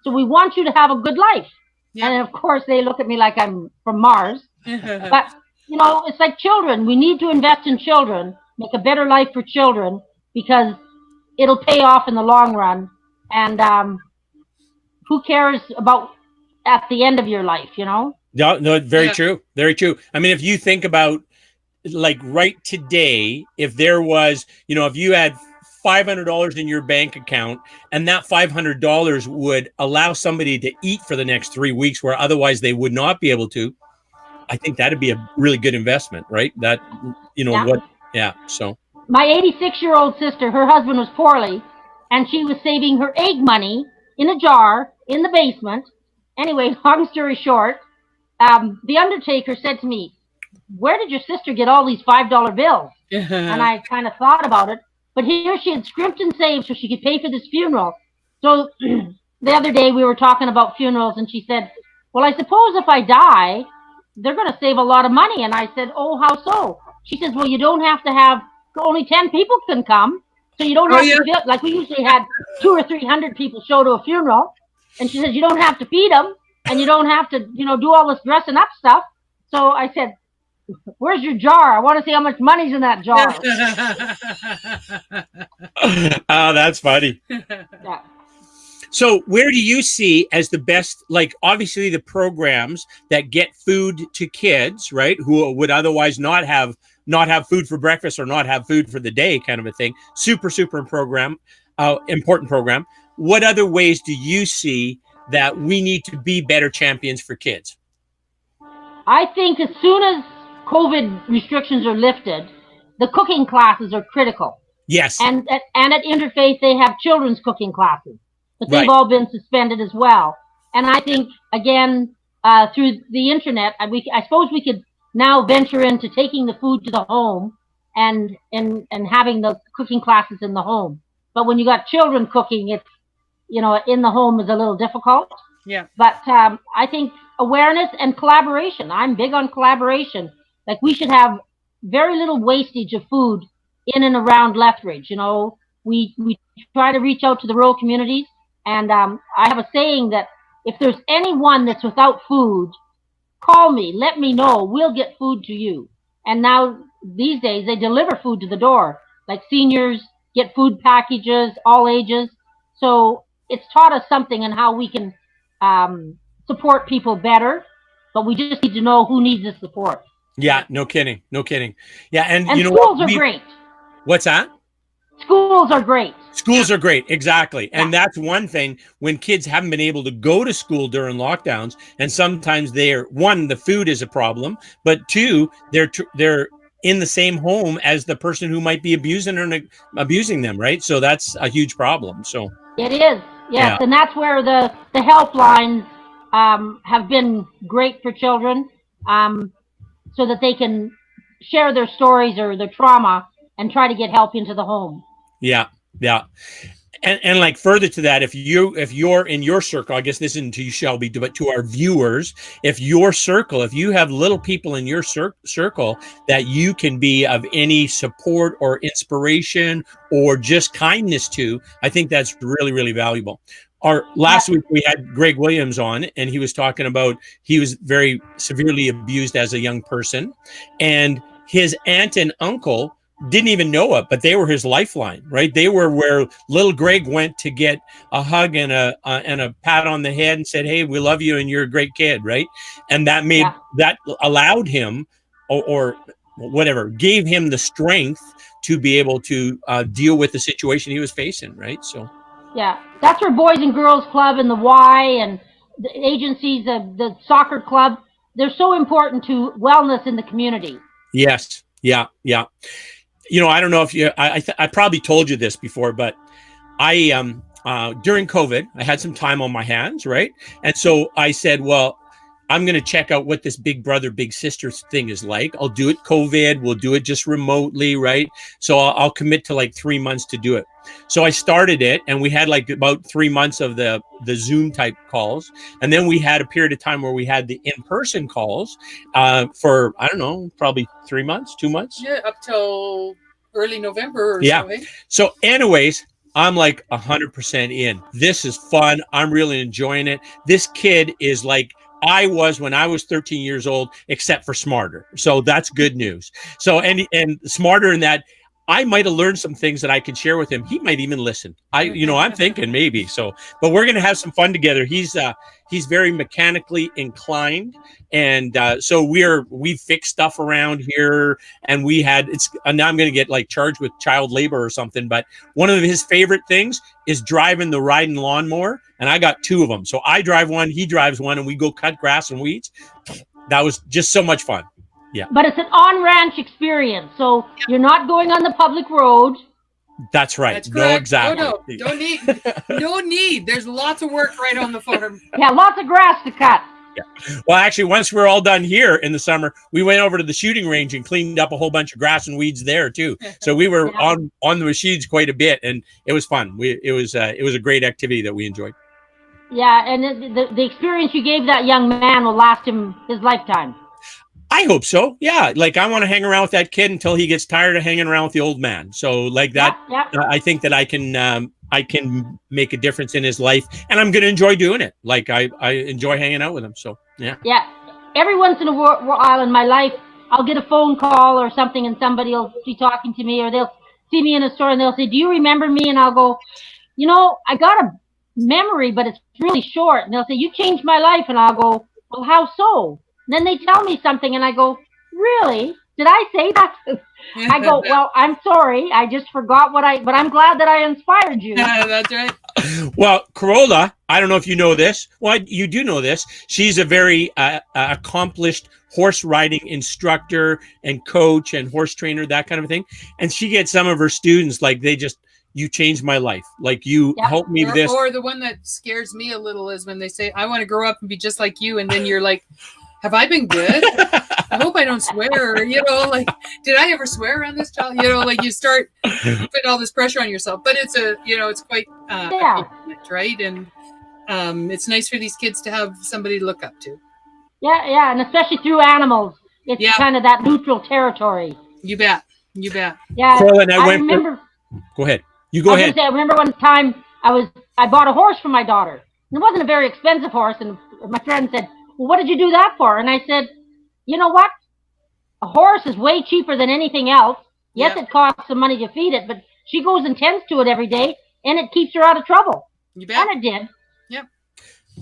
So we want you to have a good life. Yeah. And of course, they look at me like I'm from Mars. But, it's like children. We need to invest in children, make a better life for children, because it'll pay off in the long run. And who cares about at the end of your life, No, no, very Yeah. true. Very true. I mean, if you think about like right today, if there was, if you had $500 in your bank account and that $500 would allow somebody to eat for the next 3 weeks where otherwise they would not be able to, I think that'd be a really good investment, right? That, Yeah. what, yeah. So, My 86-year-old sister, her husband was poorly, and she was saving her egg money in a jar in the basement. Anyway, long story short, the undertaker said to me, "Where did your sister get all these $5 bills?" And I kind of thought about it. But here she had scrimped and saved so she could pay for this funeral. So the other day we were talking about funerals, and she said, "Well, I suppose if I die, they're going to save a lot of money." And I said, "Oh, how so?" She says, "Well, you don't have to have, only 10 people can come. So you don't Oh, have yeah. to feel like we usually had 200 or 300 people show to a funeral." And she says, "You don't have to feed them, and you don't have to, do all this dressing up stuff." So I said, "Where's your jar? I want to see how much money's in that jar." Oh, that's funny. Yeah. So where do you see as the best, like obviously the programs that get food to kids, right? Who would otherwise not have food for breakfast or not have food for the day, kind of a thing. Super important program. What other ways do you see that we need to be better champions for kids? I think as soon as COVID restrictions are lifted, the cooking classes are critical. Yes. And at Interfaith, they have children's cooking classes, but they've Right. all been suspended as well. And I think, again, through the internet, I suppose we could now venture into taking the food to the home and having the cooking classes in the home. But when you got children cooking, it's, in the home is a little difficult. Yeah. But I think awareness and collaboration. I'm big on collaboration. Like we should have very little wastage of food in and around Lethbridge. We try to reach out to the rural communities, and I have a saying that if there's anyone that's without food, call me, let me know. We'll get food to you. And now these days they deliver food to the door. Like seniors get food packages, all ages. So it's taught us something on how we can support people better, but we just need to know who needs the support. Yeah, no kidding. No kidding. Yeah, and And you know schools what? are great. What's that? Schools are great. Schools are great, exactly. And Yeah. that's one thing when kids haven't been able to go to school during lockdowns, and sometimes the food is a problem, but two, they're in the same home as the person who might be abusing them, right? So that's a huge problem. So It is, yes, Yeah. and that's where the helplines have been great for children, so that they can share their stories or their trauma and try to get help into the home. yeah, yeah. And like further to that, if you're in your circle, I guess this isn't to you, Shelby, but to our viewers, if you have little people in your circle that you can be of any support or inspiration or just kindness to, I think that's really, really valuable. Last week we had Greg Williams on, and he was talking about he was very severely abused as a young person, and his aunt and uncle didn't even know it, but they were his lifeline, right? They were where little Greg went to get a hug and a pat on the head and said, "Hey, we love you and you're a great kid," right? And that allowed him or whatever, gave him the strength to be able to deal with the situation he was facing, right? So yeah, that's where Boys and Girls Club and the Y and the agencies, the soccer club, they're so important to wellness in the community. Yes, yeah. I don't know if I probably told you this before, but I during COVID, I had some time on my hands, right? And so I said, well, I'm going to check out what this big brother, big sister thing is like. I'll do it COVID. We'll do it just remotely, right? So I'll commit to like 3 months to do it. So I started it, and we had like about 3 months of the Zoom type calls. And then we had a period of time where we had the in-person calls for, I don't know, probably 3 months, 2 months. Yeah, up till early November or Yeah. so. Eh? So anyways, I'm like 100% in. This is fun. I'm really enjoying it. This kid is like I was when I was 13 years old, except for smarter. So that's good news. So and smarter in that I might have learned some things that I can share with him. He might even listen. I'm thinking maybe so, but we're going to have some fun together. He's very mechanically inclined. And so we fix stuff around here, and now I'm going to get like charged with child labor or something. But one of his favorite things is driving the riding lawnmower. And I got 2 of them. So I drive one, he drives one, and we go cut grass and weeds. That was just so much fun. Yeah. But it's an on-ranch experience, so you're not going on the public road. That's right. That's no, exactly. No need. There's lots of work right on the farm. Yeah, lots of grass to cut. Yeah. Well, actually, once we're all done here in the summer, we went over to the shooting range and cleaned up a whole bunch of grass and weeds there too. So we were on the machines quite a bit, and it was fun. It was a great activity that we enjoyed. Yeah, and the experience you gave that young man will last him his lifetime. I hope so. Yeah. Like, I want to hang around with that kid until he gets tired of hanging around with the old man. So like that, I think that I can make a difference in his life, and I'm going to enjoy doing it. Like I enjoy hanging out with him. So yeah. Yeah. Every once in a while in my life, I'll get a phone call or something, and somebody will be talking to me, or they'll see me in a store and they'll say, "Do you remember me?" And I'll go, I got a memory, but it's really short. And they'll say, "You changed my life." And I'll go, "Well, how so?" And then they tell me something, and I go, "Really? Did I say that?" I go, "Well, I'm sorry. I just forgot but I'm glad that I inspired you." That's right. Well, Corolla, I don't know if you know this. Well, you do know this. She's a very accomplished horse riding instructor and coach and horse trainer, that kind of thing. And she gets some of her students, like, you changed my life. Like, you helped me with this. Or the one that scares me a little is when they say, "I want to grow up and be just like you." And then you're like, have I been good? I hope I don't swear. Like, did I ever swear around this child? Like, you start putting all this pressure on yourself. But it's it's quite a compliment, right? And it's nice for these kids to have somebody to look up to. Yeah, and especially through animals. It's kind of that neutral territory. You bet. Yeah. I remember. Go ahead. You go ahead. I remember one time I bought a horse for my daughter. And it wasn't a very expensive horse, and my friend said, "Well, what did you do that for?" And I said, "You know what? A horse is way cheaper than anything else. Yes, it costs some money to feed it, but she goes and tends to it every day, and it keeps her out of trouble." You bet. And it did. Yep.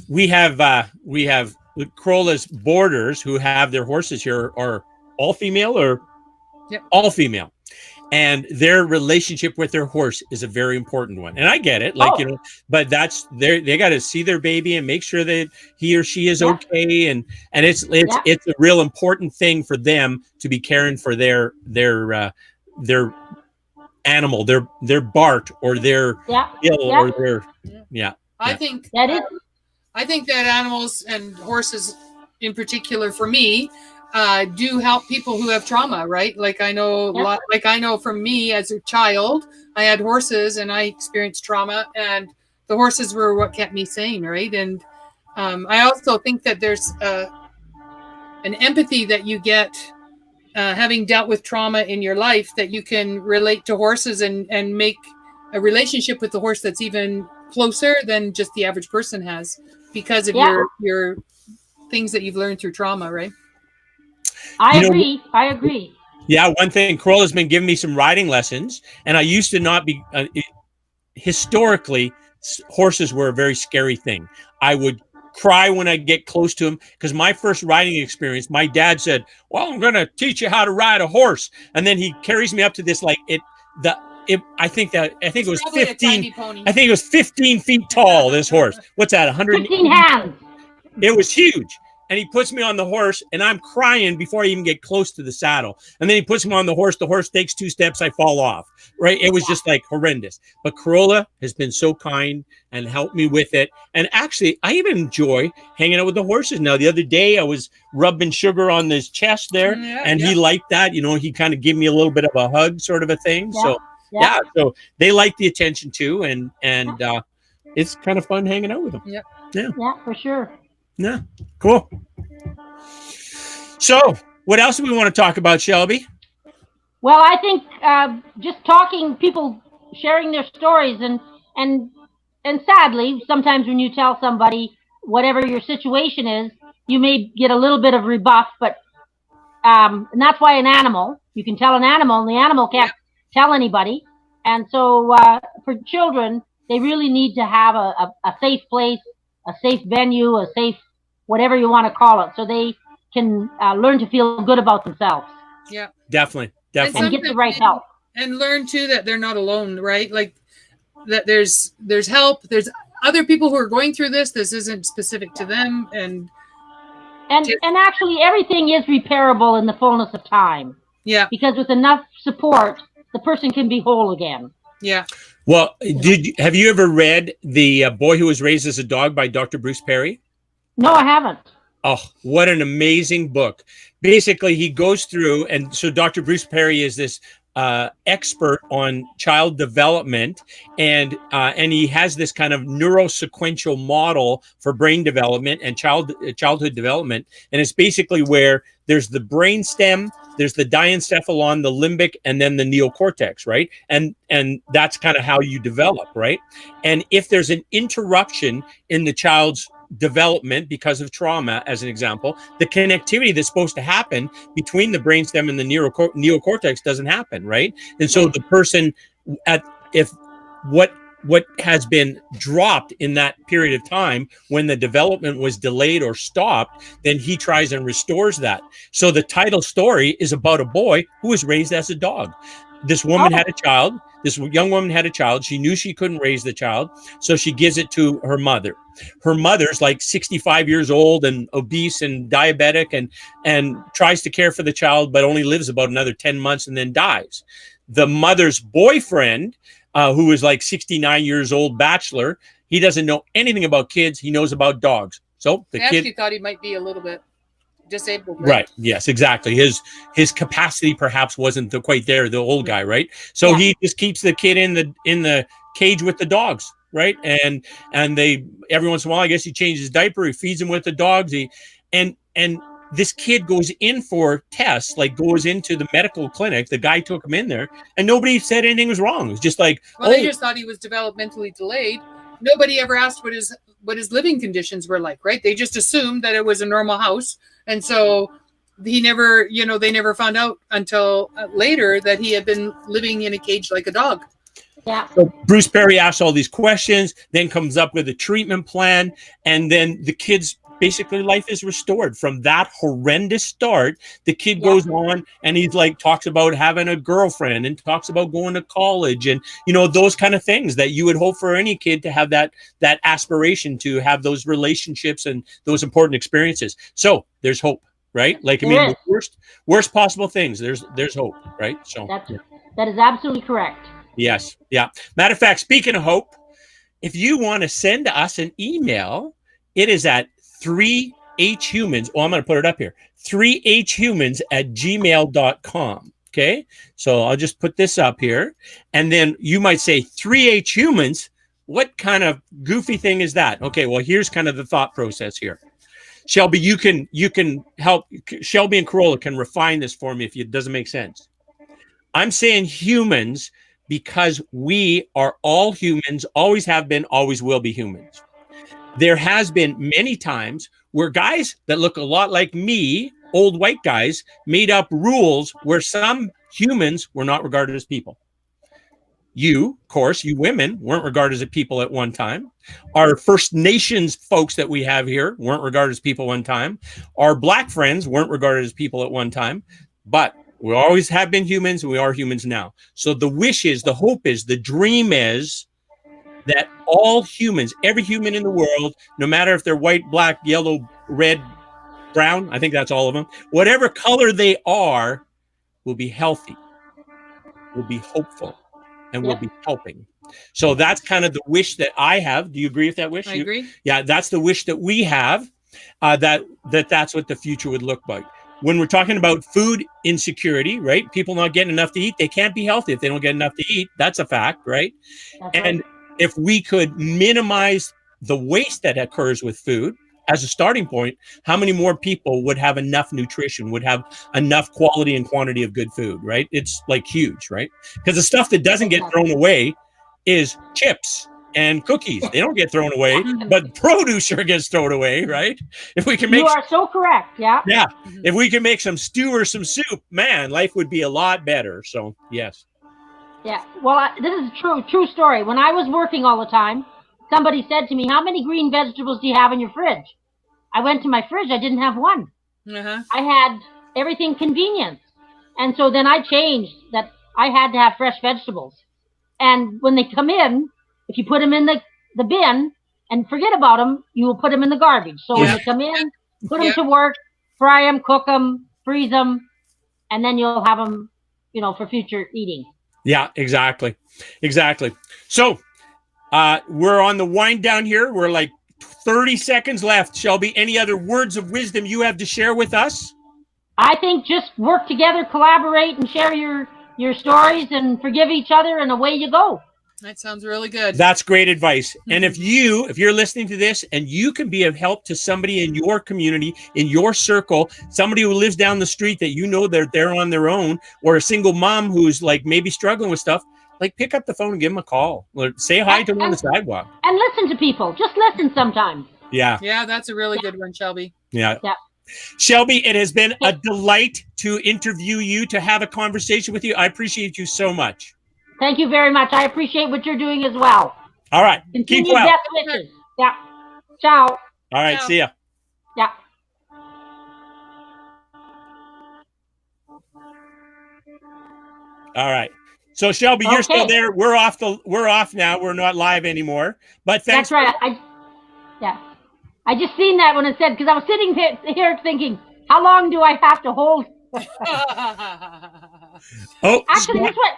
We have Corolla's boarders who have their horses here are all female or all female. And their relationship with their horse is a very important one. And I get it, but they got to see their baby and make sure that he or she is okay. And it's a real important thing for them to be caring for their animal, their Bart or their Bill or their I think that animals and horses in particular, for me, do help people who have trauma, right? Like I know from me as a child, I had horses and I experienced trauma, and the horses were what kept me sane, right? And I also think that there's an empathy that you get having dealt with trauma in your life, that you can relate to horses and make a relationship with the horse that's even closer than just the average person has, because of your things that you've learned through trauma, right? I agree. Yeah, one thing, Corolla's been giving me some riding lessons, and I used to not be. Historically, horses were a very scary thing. I would cry when I get close to him, because my first riding experience, my dad said, "Well, I'm going to teach you how to ride a horse," and then he carries me up to this I think it was 15. I think it was 15 feet tall. This horse. What's that? 115 hands. It was huge. And he puts me on the horse, and I'm crying before I even get close to the saddle. And then he puts me on the horse. The horse takes 2 steps. I fall off. Right? It was just like horrendous. But Corolla has been so kind and helped me with it. And actually, I even enjoy hanging out with the horses now. The other day, I was rubbing sugar on his chest there, and he liked that. He kind of gave me a little bit of a hug, sort of a thing. So so they like the attention too, and it's kind of fun hanging out with them. Yeah, for sure. Yeah, cool. So, what else do we want to talk about, Shelby? Well, I think just talking, people sharing their stories, and sadly, sometimes when you tell somebody whatever your situation is, you may get a little bit of rebuff, but and that's why you can tell an animal, and the animal tell anybody. And so for children, they really need to have a safe place, a safe venue, a safe whatever you want to call it, so they can learn to feel good about themselves. Yeah, Definitely. And get the right help. And learn too that they're not alone, right? Like that there's help. There's other people who are going through this. This isn't specific to them. And actually everything is repairable in the fullness of time. Yeah. Because with enough support, the person can be whole again. Yeah. Well, have you ever read The Boy Who Was Raised as a Dog by Dr. Bruce Perry? No, I haven't. Oh, what an amazing book. Basically, he goes through, and so Dr. Bruce Perry is this expert on child development, and he has this kind of neurosequential model for brain development and childhood development. And it's basically where there's the brain stem, there's the diencephalon, the limbic, and then the neocortex, right? And that's kind of how you develop, right? And if there's an interruption in the child's development because of trauma, as an example, the connectivity that's supposed to happen between the brainstem and the neocortex doesn't happen, right? And so the person, if what has been dropped in that period of time when the development was delayed or stopped, then he tries and restores that. So the title story is about a boy who was raised as a dog. This woman had a child. This young woman had a child. She knew she couldn't raise the child, so she gives it to her mother. Her mother's like 65 years old and obese and diabetic, and tries to care for the child, but only lives about another 10 months and then dies. The mother's boyfriend, who is like 69 years old, bachelor, he doesn't know anything about kids. He knows about dogs. So the kid actually thought he might be a little bit disabled, right? Yes, exactly. His capacity perhaps wasn't quite there, the old guy, right? So he just keeps the kid in the cage with the dogs, right? And they, every once in a while, I guess he changes his diaper, he feeds him with the dogs, and this kid goes in for tests, like goes into the medical clinic. The guy took him in there, and nobody said anything was wrong. It was just like, they just thought he was developmentally delayed. Nobody ever asked what his living conditions were like, right? They just assumed that it was a normal house. And so they never found out until later that he had been living in a cage like a dog. Yeah. So Bruce Perry asks all these questions, then comes up with a treatment plan, and then the kid's basically life is restored from that horrendous start. The kid goes on and he's like, talks about having a girlfriend and talks about going to college and, those kind of things that you would hope for any kid to have that aspiration to have those relationships and those important experiences. So there's hope, right? Like, I mean, the worst possible things, there's hope, right? So that is absolutely correct. Yes. Yeah. Matter of fact, speaking of hope, if you want to send us an email, it is at 3HHumans. Oh, I'm going to put it up here. 3HHumans@gmail.com. Okay. So I'll just put this up here. And then you might say 3HHumans. What kind of goofy thing is that? Okay. Well, here's kind of the thought process here. Shelby, you can help. Shelby and Corolla can refine this for me if it doesn't make sense. I'm saying humans because we are all humans, always have been, always will be humans. There has been many times where guys that look a lot like me, old white guys, made up rules where some humans were not regarded as people. You, of course, you women weren't regarded as people at one time. Our First Nations folks that we have here weren't regarded as people one time. Our Black friends weren't regarded as people at one time. But we always have been humans, and we are humans now. So the wish is, the hope is, the dream is that all humans, every human in the world, no matter if they're white, black, yellow, red, brown, I think that's all of them, whatever color they are, will be healthy, will be hopeful, and will be helping. So that's kind of the wish that I have. Do you agree with that wish? I agree. Yeah, that's the wish that we have, that's what the future would look like. When we're talking about food insecurity, right? People not getting enough to eat, they can't be healthy if they don't get enough to eat. That's a fact, right? And if we could minimize the waste that occurs with food as a starting point, how many more people would have enough nutrition, would have enough quality and quantity of good food, right? It's like huge, right? Because the stuff that doesn't get thrown away is chips and cookies. They don't get thrown away, but produce sure gets thrown away, right? If we can make— You are so correct, yeah. Yeah, if we can make some stew or some soup, man, life would be a lot better. So, yes. Yeah. Well, this is a true story. When I was working all the time, somebody said to me, "How many green vegetables do you have in your fridge?" I went to my fridge. I didn't have one. Uh-huh. I had everything convenience. And so then I changed that I had to have fresh vegetables. And when they come in, if you put them in the bin and forget about them, you will put them in the garbage. So when Yeah. they come in, put them Yeah. to work, fry them, cook them, freeze them, and then you'll have them, for future eating. Yeah, exactly. Exactly. So we're on the wind down here. We're like 30 seconds left. Shelby, any other words of wisdom you have to share with us? I think just work together, collaborate, and share your stories and forgive each other, and away you go. That sounds really good. That's great advice. And if you're listening to this and you can be of help to somebody in your community, in your circle, somebody who lives down the street that you know they're on their own, or a single mom who's like maybe struggling with stuff, like pick up the phone and give them a call. Or say hi to them on the sidewalk. And listen to people. Just listen sometimes. Yeah. Yeah, that's a really good one, Shelby. Yeah. Yeah. Shelby, it has been a delight to interview you, to have a conversation with you. I appreciate you so much. Thank you very much. I appreciate what you're doing as well. All right. Continue Keep well. best wishes. Yeah. Ciao. All right. Ciao. See ya. Yeah. All right. So Shelby, you're still Okay. there. We're off now. We're not live anymore. But thanks. That's right. I just seen that when it said, because I was sitting here thinking, how long do I have to hold? Oh, Actually, that's what